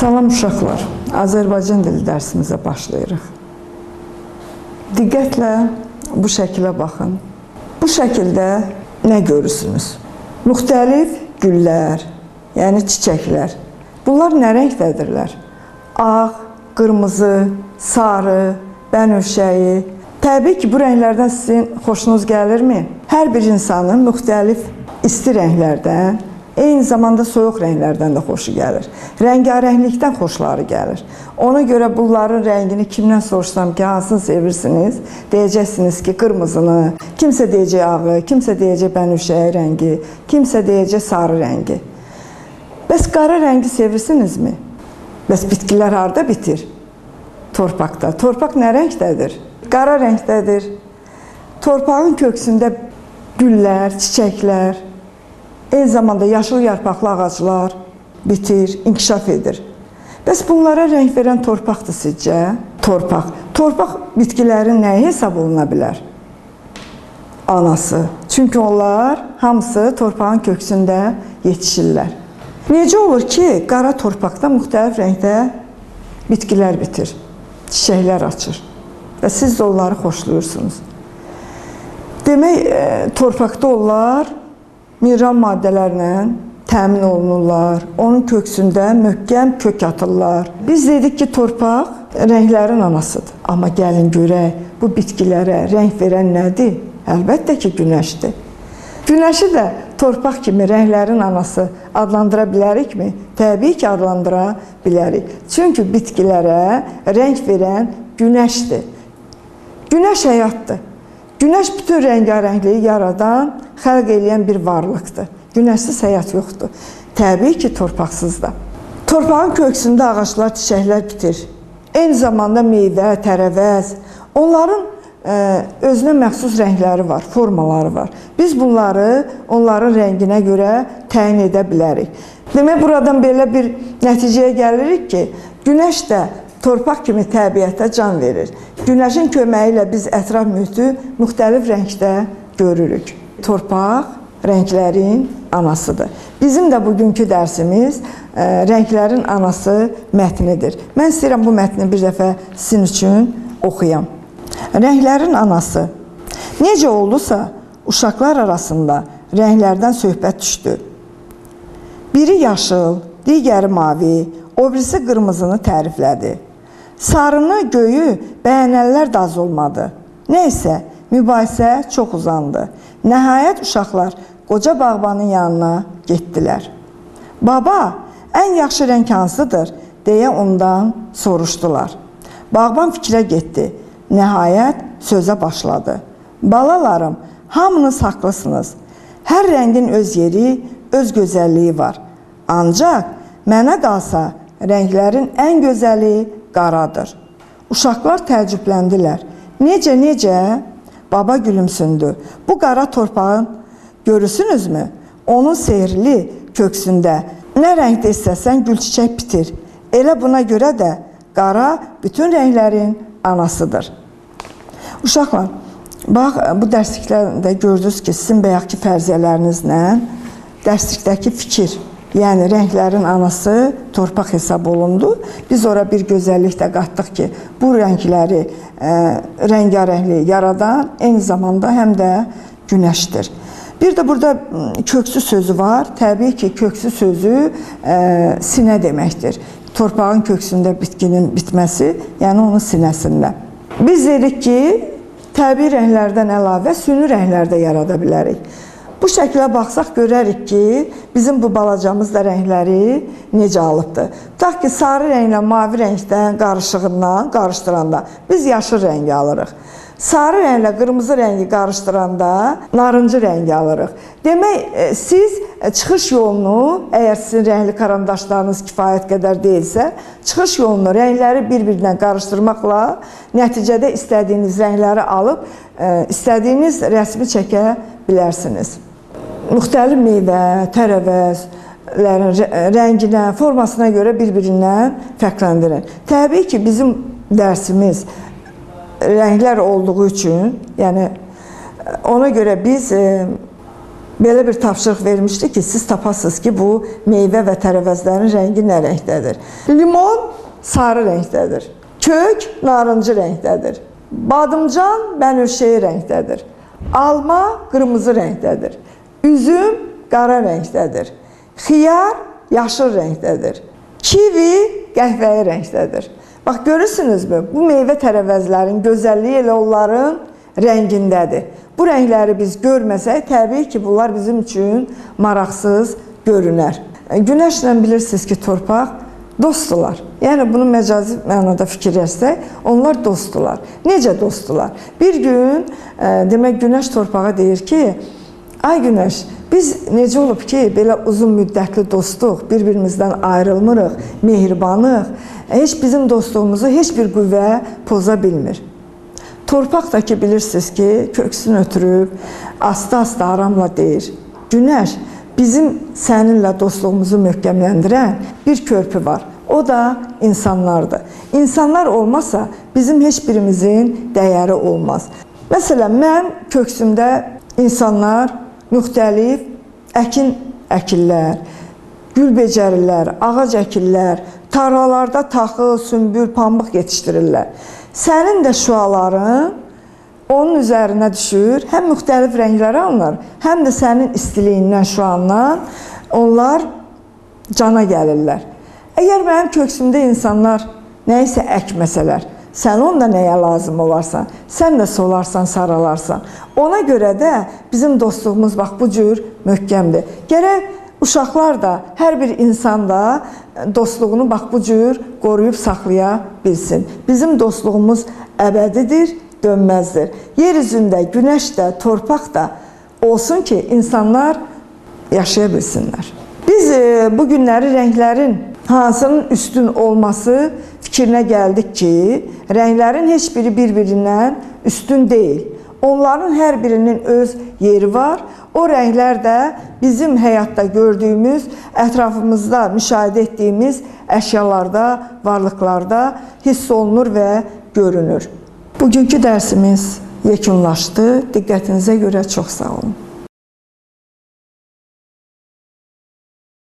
Salam uşaqlar, Azərbaycan dili dərsimizə başlayırıq. Diqqətlə bu şəkilə baxın. Bu şəkildə nə görürsünüz? Müxtəlif güllər, yəni çiçəklər. Bunlar nə rəngdədirlər? Ağ, qırmızı, sarı, bənövşəyi. Təbii ki, bu rənglərdən sizin xoşunuz gəlirmi? Hər bir insanın müxtəlif isti rənglərdən, eyni zamanda soyuq rənglərdən də xoşu gəlir. Rəngarənglikdən xoşları gəlir. Ona görə bunların rəngini kimdən soruşsam ki, hansını sevirsiniz? Deyəcəksiniz ki, qırmızını, kimsə deyəcək ağı, kimsə deyəcək bənövşəyi rəngi, kimsə deyəcək sarı rəngi. Bəs qara rəngi sevirsinizmi? Bəs bitkilər harada bitir? Torpaqda. Torpaq nə rəngdədir? Qara rəngdədir. Torpağın köksündə güllər, çiçəklər, eyni zamanda yaşıl yarpaqlı ağaclar bitir, inkişaf edir. Bəs bunlara rəng verən torpaqdır sizcə? Torpaq. Torpaq bitkilərin nəyi hesab oluna bilər? Anası. Çünki onlar hamısı torpağın köksündə yetişirlər. Necə olur ki, qara torpaqda müxtəlif rəngdə bitkilər bitir, çiçəklər açır və siz də onları xoşlayırsınız. Demək, torpaqda onlar mineral maddələrlə təmin olunurlar, onun köksündə möhkəm kök atırlar. Biz dedik ki, torpaq rənglərin anasıdır. Amma gəlin görək, bu bitkilərə rəng verən nədir? Əlbəttə ki, günəşdir. Günəşi də torpaq kimi rənglərin anası adlandıra bilərikmi? Təbii ki, adlandıra bilərik. Çünki bitkilərə rəng verən günəşdir. Günəş həyatdır. Günəş bütün rəngarəngliyi yaradan, xəlq eləyən bir varlıqdır. Günəşsiz həyat yoxdur. Təbii ki, torpaqsız da. Torpağın köksündə ağaclar, çiçəklər bitir. Eyni zamanda meyvə, tərəvəz, onların özünə məxsus rəngləri var, formaları var. Biz bunları onların rənginə görə təyin edə bilərik. Demək, buradan belə bir nəticəyə gəlirik ki, günəş də torpaq kimi təbiətə can verir. Günəşin köməyi ilə biz ətraf mühiti müxtəlif rəngdə görürük. Torpaq rənglərin anasıdır. Bizim də bugünkü dərsimiz rənglərin anası mətnidir. Mən istəyirəm bu mətni bir dəfə sizin üçün oxuyam. Rənglərin anası. Necə oldusa, uşaqlar arasında rənglərdən söhbət düşdü. Biri yaşıl, digəri mavi, o birisi qırmızını təriflədi. Sarını, göyü bəyənənlər də az olmadı. Nəysə, mübahisə çox uzandı. Nəhayət uşaqlar qoca bağbanın yanına getdilər. Baba, ən yaxşı rəng hansıdır? Deyə ondan soruşdular. Bağban fikrə getdi. Nəhayət sözə başladı. Balalarım, hamınız haqlısınız. Hər rəngin öz yeri, öz gözəlliyi var. Ancaq mənə qalsa rənglərin ən gözəli qaradır. Uşaqlar təəccübləndilər. Necə? Baba gülümsündü. Bu qara torpağın görürsünüzmü? Onun sehirli köksündə nə rəngdə istəsən gül çiçək bitir. Elə buna görə də qara bütün rənglərin anasıdır. Uşaqlar, bax, bu dərsliklərdə gördünüz ki, sizin bayaqki fərziyyələrinizlə dərslikdəki fikir, yəni rənglərin anası torpaq hesab olundu. Biz ora bir gözəllik də qatdıq ki, bu rəngləri rəngarəngli yaradan eyni zamanda həm də günəşdir. Bir də burada köksü sözü var. Təbii ki, köksü sözü sinə deməkdir. Torpağın köksündə bitkinin bitməsi, yəni onun sinəsində. Biz dedik ki, təbii rənglərdən əlavə süni rənglər də yarada bilərik. Bu şəklə baxsaq görərik ki, bizim bu balacamız da rəngləri necə alıbdır. Tutaq ki, sarı rənglə mavi rəngdən qarışığından qarışdıranda biz yaşıl rəngi alırıq. Sarı rənglə qırmızı rəngi qarışdıranda narıncı rəngi alırıq. Demək, siz çıxış yolunu, əgər sizin rəngli karandaşlarınız kifayət qədər deyilsə, çıxış yolunu, rəngləri bir-birinə qarışdırmaqla nəticədə istədiyiniz rəngləri alıb, istədiyiniz rəsmi çəkə bilərsiniz. Müxtəlif meyvə, tərəvəzlərin rənginə, formasına görə bir-birindən fərqləndirir. Təbii ki, bizim dərsimiz rənglər olduğu üçün, yəni ona görə biz belə bir tapşırıq vermişdi ki, siz tapasınız ki, bu meyvə və tərəvəzlərin rəngi nə rəngdədir. Limon sarı rəngdədir. Kök narıncı rəngdədir. Badımcan bənövşəyi rəngdədir. Alma qırmızı rəngdədir. Üzüm qara rəngdədir. Xiyar yaşıl rəngdədir. Kivi qəhvəyi rəngdədir. Bax, görürsünüzmü? Bu meyvə tərəvəzlərin gözəlliyi elə onların rəngindədir. Bu rəngləri biz görməsək, təbii ki, bunlar bizim üçün maraqsız görünər. Günəşlə bilirsiniz ki, torpaq dostdular. Yəni, bunu məcazi mənada fikirləşsək, onlar dostdular. Necə dostdular? Bir gün, demək, günəş torpağa deyir ki, ay günəş, biz necə olub ki, belə uzun müddətli dostluq, bir-birimizdən ayrılmırıq, mehribanıq, heç bizim dostluğumuzu heç bir qüvvə poza bilmir. Torpaq da ki, bilirsiniz ki, köksünü ötürüb, asta-asta aramla deyir, günəş, bizim səninlə dostluğumuzu möhkəmləndirən bir körpü var. O da insanlardır. İnsanlar olmasa bizim heç birimizin dəyəri olmaz. Məsələn, mən köksümdə insanlar müxtəlif əkin əkirlər, gül becərirlər, ağac əkirlər, tarlalarda taxıl, sümbül, pambıq yetişdirirlər. Sənin də şüaların onun üzərinə düşür, həm müxtəlif rəngləri alınır, həm də sənin istiliyindən, şüandan onlar cana gəlirlər. Əgər mənim köksümdə insanlar nəyisə əkməsələr, sən onda nəyə lazım olarsan, sən də solarsan, saralarsan. Ona görə də bizim dostluğumuz bax bu cür möhkəmdir. Gərək uşaqlar da, hər bir insan da dostluğunu bax bu cür qoruyub saxlaya bilsin. Bizim dostluğumuz əbədidir, dönməzdir. Yer üzündə günəş də, torpaq da olsun ki, insanlar yaşaya bilsinlər. Biz bu günləri rənglərin hansının üstün olması fikrinə gəldik ki, rənglərin heç biri bir-birindən üstün deyil. Onların hər birinin öz yeri var. O rənglər də bizim həyatda gördüyümüz, ətrafımızda müşahidə etdiyimiz əşyalarda, varlıqlarda hiss olunur və görünür. Bugünkü dərsimiz yekunlaşdı. Diqqətinizə görə çox sağ olun.